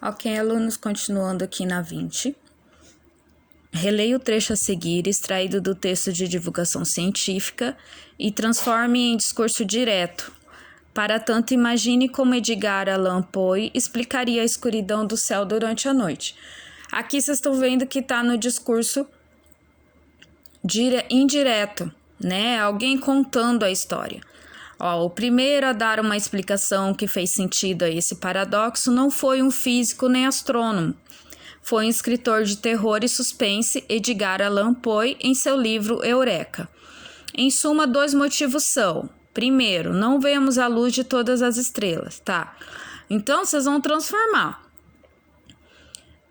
Ok, alunos, continuando aqui na 20. Releia o trecho a seguir, extraído do texto de divulgação científica, e transforme em discurso direto. Para tanto, imagine como Edgar Allan Poe explicaria a escuridão do céu durante a noite. Aqui vocês estão vendo que está no discurso indireto, né? Alguém contando a história. O primeiro a dar uma explicação que fez sentido a esse paradoxo não foi um físico nem astrônomo. Foi um escritor de terror e suspense, Edgar Allan Poe, em seu livro Eureka. Em suma, 2 motivos são: primeiro, não vemos a luz de todas as estrelas, tá? Então, vocês vão transformar.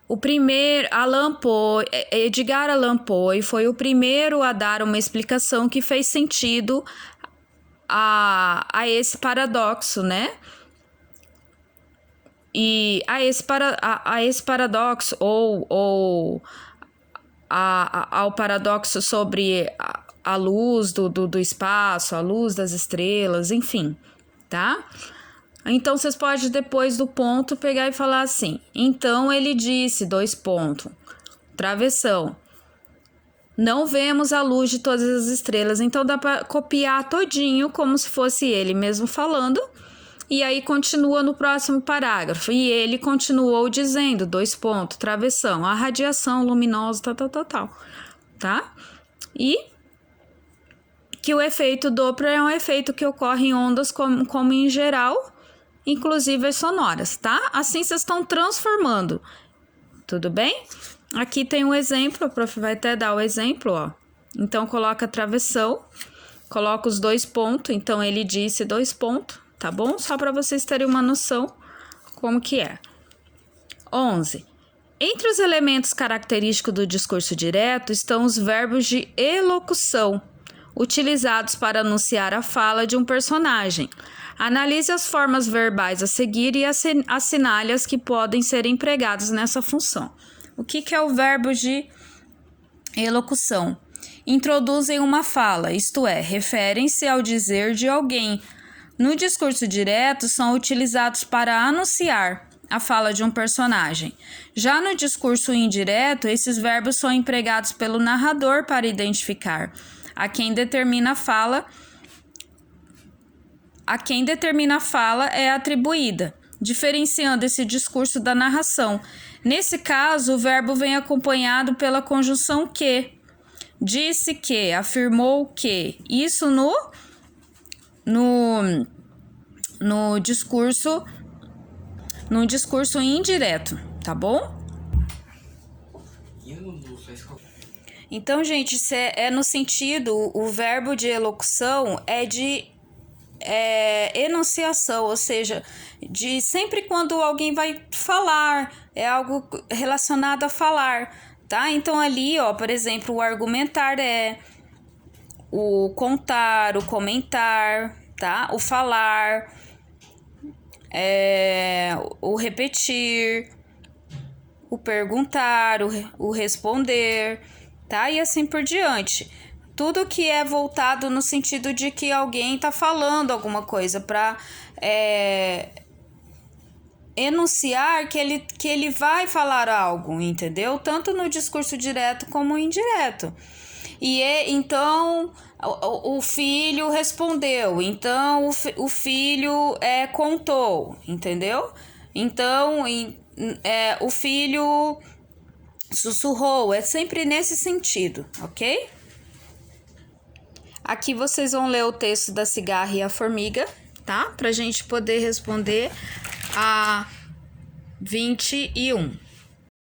O primeiro, Edgar Allan Poe foi o primeiro a dar uma explicação que fez sentido a esse paradoxo, né? E a esse paradoxo ou ao paradoxo sobre a luz do espaço, a luz das estrelas, enfim, tá? Então, vocês podem, depois do ponto, pegar e falar assim: então ele disse, travessão, não vemos a luz de todas as estrelas. Então, dá para copiar todinho como se fosse ele mesmo falando. E aí, continua no próximo parágrafo. E ele continuou dizendo, travessão, a radiação luminosa, tá? E que o efeito Doppler é um efeito que ocorre em ondas como em geral, inclusive as sonoras, tá? Assim, vocês estão transformando. Tudo bem? Aqui tem um exemplo, a prof vai até dar o exemplo, ó. Então, coloca travessão, coloca os 2 pontos, então ele disse 2 pontos, tá bom? Só para vocês terem uma noção como que é. 11. Entre os elementos característicos do discurso direto estão os verbos de elocução, utilizados para anunciar a fala de um personagem. Analise as formas verbais a seguir e assinale as que podem ser empregadas nessa função. O que é o verbo de elocução? Introduzem uma fala, isto é, referem-se ao dizer de alguém. No discurso direto, são utilizados para anunciar a fala de um personagem. Já no discurso indireto, esses verbos são empregados pelo narrador para identificar a quem determina a fala é atribuída, diferenciando esse discurso da narração. Nesse caso, o verbo vem acompanhado pela conjunção que, disse que, afirmou que. Isso no discurso indireto, tá bom? Então, gente, é no sentido, o verbo de elocução é de enunciação, ou seja, de sempre quando alguém vai falar, é algo relacionado a falar, tá? Então ali, ó, por exemplo, o argumentar é o contar, o comentar, tá? O falar, o repetir, o perguntar, o responder, tá? E assim por diante. Tudo que é voltado no sentido de que alguém está falando alguma coisa para enunciar que ele vai falar algo, entendeu? Tanto no discurso direto como indireto. Então, o filho respondeu, então o filho contou, entendeu? Então, o filho sussurrou, é sempre nesse sentido, ok? Aqui vocês vão ler o texto da cigarra e a formiga, tá? Pra gente poder responder a 21.